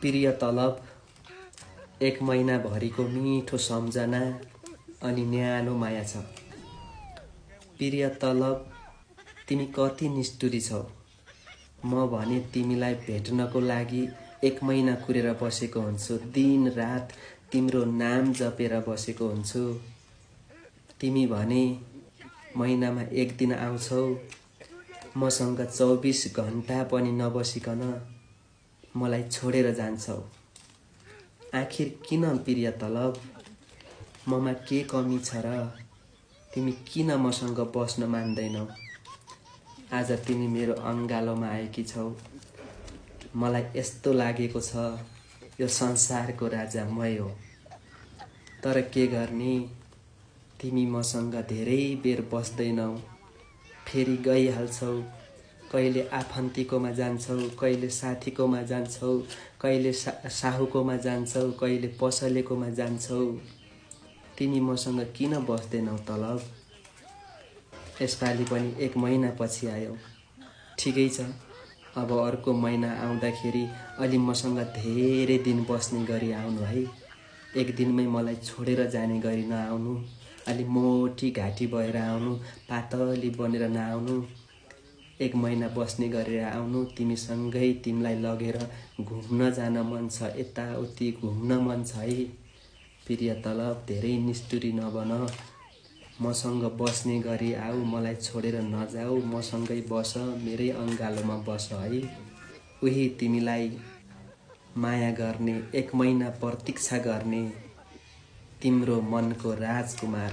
प्रिय तलब, 1 महिना भरिको मिठो सम्झना अनि न्यानो माया छ। प्रिय तलब, तिमी कति निष्ठुरी छौ। म भने तिमीलाई भेट्नको लागि 1 महिना कुरेर बसेको हुन्छु। दिन रात तिम्रो नाम जपेर बसेको हुन्छु। तिमी भने महिनामा 1 दिन आउँछौ, मसँग 24 घण्टा पनि नबसिकन मलाई छोडेर जान्छौ। आखिर किन प्रिय तलब, ममा के कमी छ र तिमी किन मसँग बस्न मान्दैनौ। आज तिमी मेरो अङ्गालोमा आएकी छौ। मलाई यस्तो लागेको छ यो संसारको राजा मै हो। तर के गर्ने, तिमी मसँग धेरै बेर बस्दैनौ, फेरि गइहाल्छौ। कहिले आफन्तीकोमा जान्छौ, कहिले साथीकोमा जान्छौ, कहिले साहुकोमा जान्छौ, कहिले पसलेकोमा जान्छौ। तिमी मसँग किन बस्दैनौ तलब। यसपालि पनि 1 महिना पछि आयौ। ठिकै छ, अब अर्को महिना आउँदाखेरि अलि मसँग धेरै दिन बस्ने गरी आउनु है। 1 दिनमै मलाई छोडेर जाने गरी नआउनु। अलि मोटी घाँटी भएर आउनु, पातली बनेर नआउनु। 1 महिना बस्ने गरेर आउनु। तिमीसँगै तिमीलाई लगेर घुम्न जान मन छ, यताउति घुम्न मन छ है। प्रिय तलब, धेरै निष्ठुरी नबन। मसँग बस्ने गरी आऊ, मलाई छोडेर नजाऊ। मसँगै बस, मेरै अङ्गालोमा बस है। उही तिमीलाई माया गर्ने, 1 महिना प्रतीक्षा गर्ने तिम्रो मनको राजकुमार।